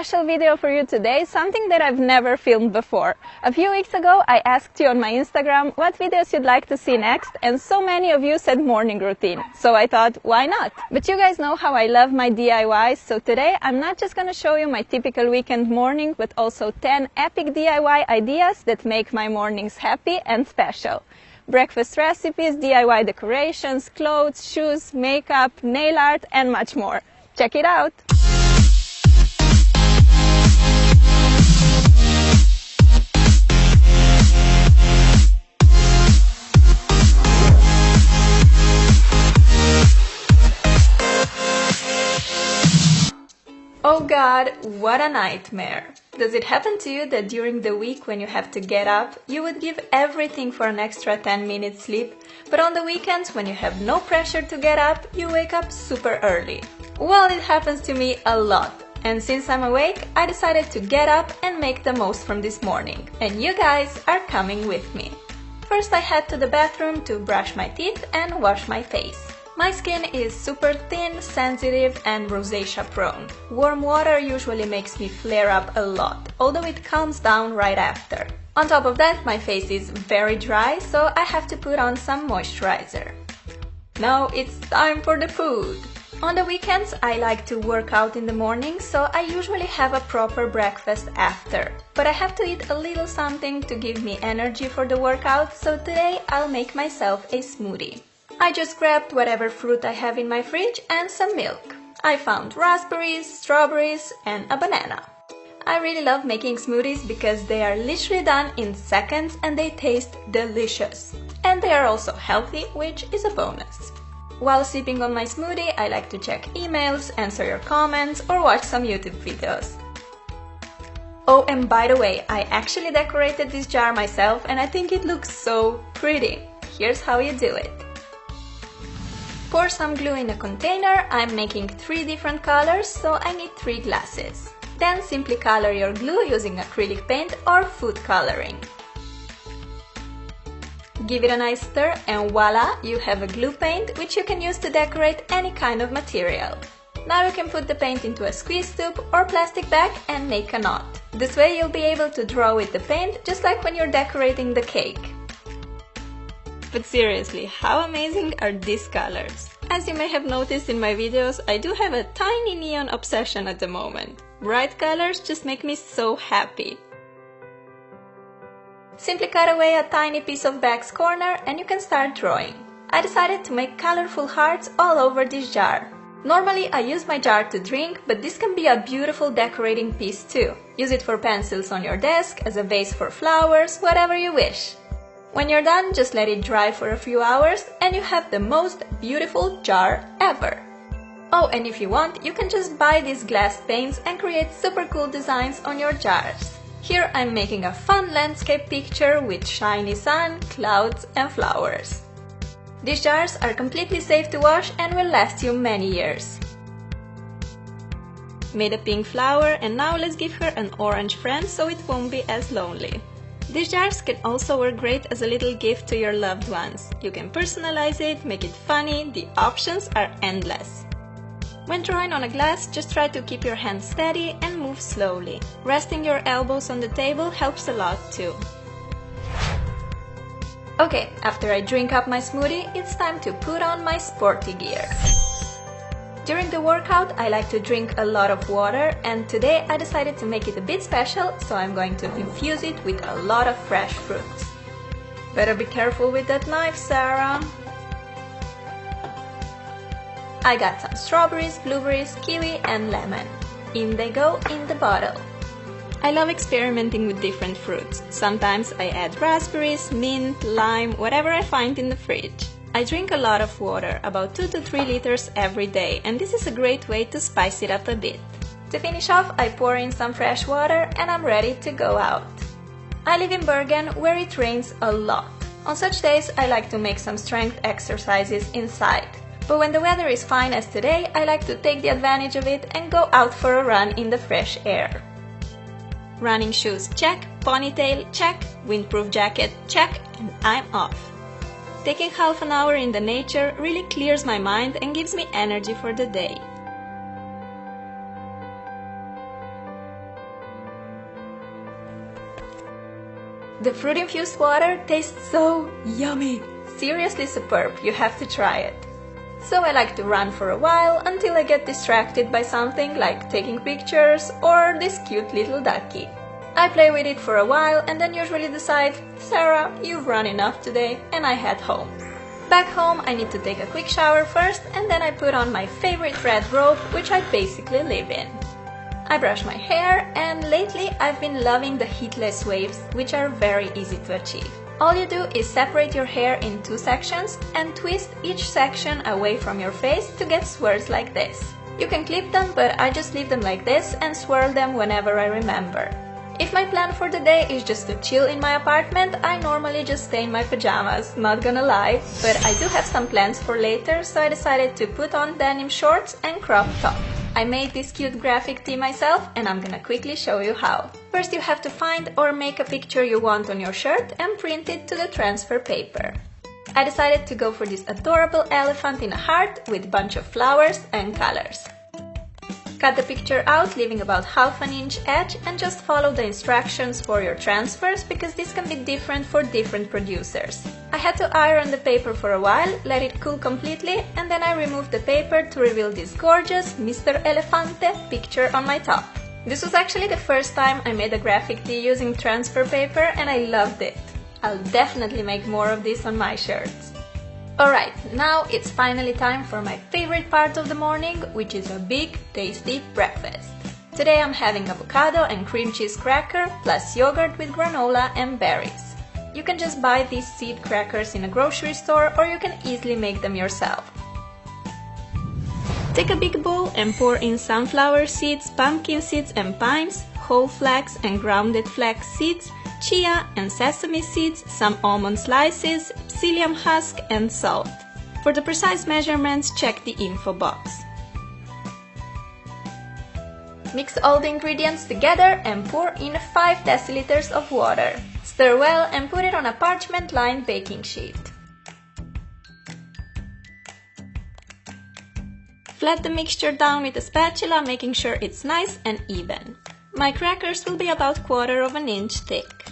special video for you today, something that I've never filmed before. A few weeks ago, I asked you on my Instagram what videos you'd like to see next, and so many of you said morning routine. So I thought, why not? But you guys know how I love my DIYs, so today I'm not just gonna show you my typical weekend morning, but also 10 epic DIY ideas that make my mornings happy and special. Breakfast recipes, DIY decorations, clothes, shoes, makeup, nail art, and much more. Check it out! Oh God, what a nightmare! Does it happen to you that during the week when you have to get up, you would give everything for an extra 10 minutes sleep, but on the weekends when you have no pressure to get up, you wake up super early? Well, it happens to me a lot, and since I'm awake, I decided to get up and make the most from this morning, and you guys are coming with me. First I head to the bathroom to brush my teeth and wash my face. My skin is super thin, sensitive and rosacea prone. Warm water usually makes me flare up a lot, although it calms down right after. On top of that, my face is very dry, so I have to put on some moisturizer. Now it's time for the food! On the weekends, I like to work out in the morning, so I usually have a proper breakfast after. But I have to eat a little something to give me energy for the workout, so today I'll make myself a smoothie. I just grabbed whatever fruit I have in my fridge and some milk. I found raspberries, strawberries and a banana. I really love making smoothies because they are literally done in seconds and they taste delicious. And they are also healthy, which is a bonus. While sipping on my smoothie, I like to check emails, answer your comments or watch some YouTube videos. Oh, and by the way, I actually decorated this jar myself and I think it looks so pretty. Here's how you do it. Pour some glue in a container. I'm making 3 different colors, so I need 3 glasses. Then simply color your glue using acrylic paint or food coloring. Give it a nice stir and voila, you have a glue paint which you can use to decorate any kind of material. Now you can put the paint into a squeeze tube or plastic bag and make a knot. This way you'll be able to draw with the paint just like when you're decorating the cake. But seriously, how amazing are these colors? As you may have noticed in my videos, I do have a tiny neon obsession at the moment. Bright colors just make me so happy. Simply cut away a tiny piece of bag's corner and you can start drawing. I decided to make colorful hearts all over this jar. Normally I use my jar to drink, but this can be a beautiful decorating piece too. Use it for pencils on your desk, as a vase for flowers, whatever you wish. When you're done, just let it dry for a few hours and you have the most beautiful jar ever. Oh, and if you want, you can just buy these glass paints and create super cool designs on your jars. Here I'm making a fun landscape picture with shiny sun, clouds and flowers. These jars are completely safe to wash and will last you many years. Made a pink flower and now let's give her an orange friend so it won't be as lonely. These jars can also work great as a little gift to your loved ones. You can personalize it, make it funny, the options are endless. When drawing on a glass, just try to keep your hands steady and move slowly. Resting your elbows on the table helps a lot too. Okay, after I drink up my smoothie, it's time to put on my sporty gear. During the workout, I like to drink a lot of water, and today I decided to make it a bit special, so I'm going to infuse it with a lot of fresh fruits. Better be careful with that knife, Sarah! I got some strawberries, blueberries, kiwi and lemon. In they go in the bottle. I love experimenting with different fruits. Sometimes I add raspberries, mint, lime, whatever I find in the fridge. I drink a lot of water, about 2 to 3 liters every day, and this is a great way to spice it up a bit. To finish off, I pour in some fresh water and I'm ready to go out. I live in Bergen, where it rains a lot. On such days, I like to make some strength exercises inside. But when the weather is fine as today, I like to take the advantage of it and go out for a run in the fresh air. Running shoes, check. Ponytail, check. Windproof jacket, check. And I'm off. Taking half an hour in the nature really clears my mind and gives me energy for the day. The fruit-infused water tastes so yummy! Seriously superb, you have to try it. So I like to run for a while until I get distracted by something like taking pictures or this cute little ducky. I play with it for a while and then usually decide, Sarah, you've run enough today, and I head home. Back home I need to take a quick shower first and then I put on my favorite red robe, which I basically live in. I brush my hair and lately I've been loving the heatless waves, which are very easy to achieve. All you do is separate your hair in 2 sections and twist each section away from your face to get swirls like this. You can clip them, but I just leave them like this and swirl them whenever I remember. If my plan for the day is just to chill in my apartment, I normally just stay in my pajamas, not gonna lie, but I do have some plans for later, so I decided to put on denim shorts and crop top. I made this cute graphic tee myself and I'm gonna quickly show you how. First you have to find or make a picture you want on your shirt and print it to the transfer paper. I decided to go for this adorable elephant in a heart with bunch of flowers and colors. Cut the picture out, leaving about ½ inch edge, and just follow the instructions for your transfers because this can be different for different producers. I had to iron the paper for a while, let it cool completely, and then I removed the paper to reveal this gorgeous Mr. Elefante picture on my top. This was actually the first time I made a graphic tee using transfer paper and I loved it. I'll definitely make more of this on my shirts. Alright, now it's finally time for my favorite part of the morning, which is a big, tasty breakfast. Today I'm having avocado and cream cheese cracker plus yogurt with granola and berries. You can just buy these seed crackers in a grocery store or you can easily make them yourself. Take a big bowl and pour in sunflower seeds, pumpkin seeds and pines, whole flax and grounded flax seeds, chia and sesame seeds, some almond slices, psyllium husk and salt. For the precise measurements, check the info box. Mix all the ingredients together and pour in 5 deciliters of water. Stir well and put it on a parchment-lined baking sheet. Flat the mixture down with a spatula, making sure it's nice and even. My crackers will be about 1/4 inch thick.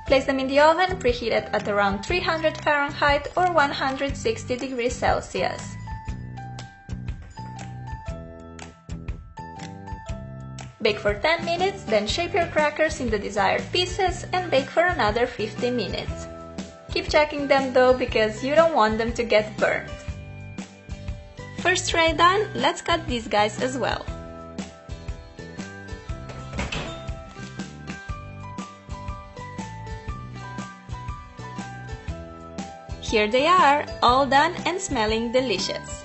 Place them in the oven, preheated at around 300 Fahrenheit or 160 degrees Celsius. Bake for 10 minutes, then shape your crackers in the desired pieces and bake for another 50 minutes. Keep checking them though, because you don't want them to get burnt. First tray done, let's cut these guys as well. Here they are, all done and smelling delicious.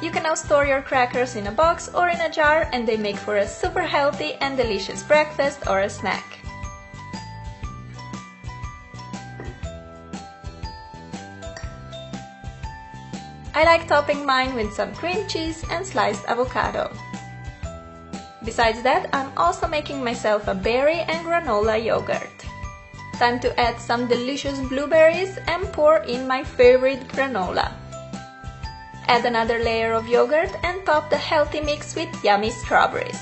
You can now store your crackers in a box or in a jar and they make for a super healthy and delicious breakfast or a snack. I like topping mine with some cream cheese and sliced avocado. Besides that, I'm also making myself a berry and granola yogurt. Time to add some delicious blueberries and pour in my favorite granola. Add another layer of yogurt and top the healthy mix with yummy strawberries.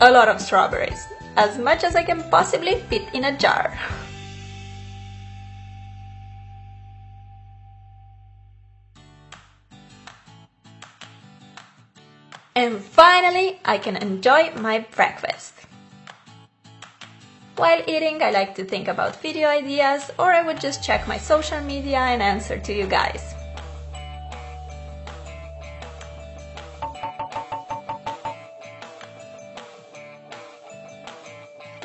A lot of strawberries, as much as I can possibly fit in a jar. And finally, I can enjoy my breakfast. While eating, I like to think about video ideas, or I would just check my social media and answer to you guys.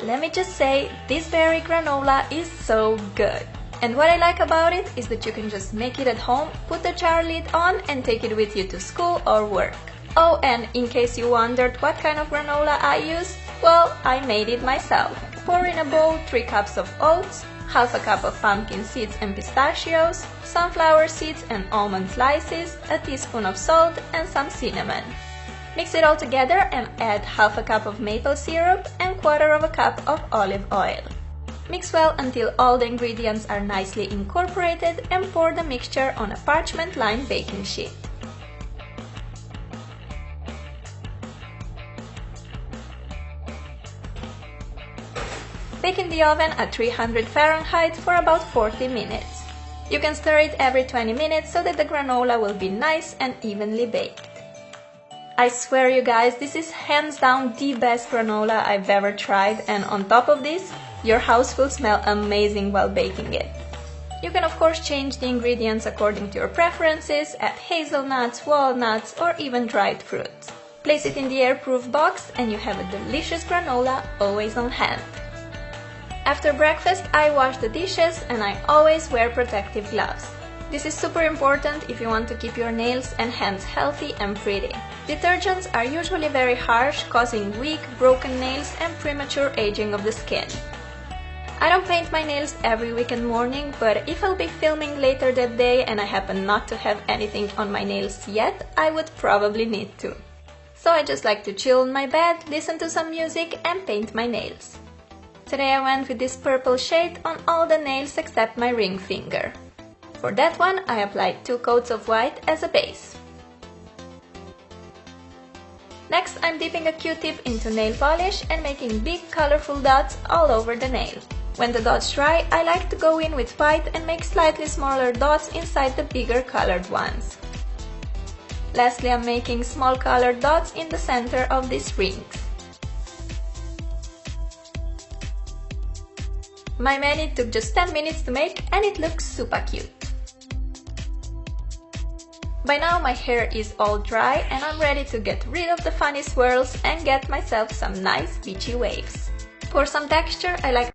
Let me just say, this berry granola is so good. And what I like about it is that you can just make it at home, put the jar lid on and take it with you to school or work. Oh, and in case you wondered what kind of granola I use, well, I made it myself. Pour in a bowl 3 cups of oats, ½ cup of pumpkin seeds and pistachios, sunflower seeds and almond slices, a teaspoon of salt and some cinnamon. Mix it all together and add ½ cup of maple syrup and 1/4 cup of olive oil. Mix well until all the ingredients are nicely incorporated and pour the mixture on a parchment-lined baking sheet. Bake in the oven at 300 Fahrenheit for about 40 minutes. You can stir it every 20 minutes so that the granola will be nice and evenly baked. I swear you guys, this is hands down the best granola I've ever tried, and on top of this, your house will smell amazing while baking it. You can of course change the ingredients according to your preferences, add hazelnuts, walnuts, or even dried fruits. Place it in the airproof box and you have a delicious granola always on hand. After breakfast, I wash the dishes and I always wear protective gloves. This is super important if you want to keep your nails and hands healthy and pretty. Detergents are usually very harsh, causing weak, broken nails and premature aging of the skin. I don't paint my nails every weekend morning, but if I'll be filming later that day and I happen not to have anything on my nails yet, I would probably need to. So I just like to chill on my bed, listen to some music and paint my nails. Today I went with this purple shade on all the nails except my ring finger. For that one, I applied 2 coats of white as a base. Next, I'm dipping a Q-tip into nail polish and making big colorful dots all over the nail. When the dots dry, I like to go in with white and make slightly smaller dots inside the bigger colored ones. Lastly, I'm making small colored dots in the center of these rings. My mani took just 10 minutes to make and it looks super cute. By now my hair is all dry and I'm ready to get rid of the funny swirls and get myself some nice beachy waves. For some texture, I like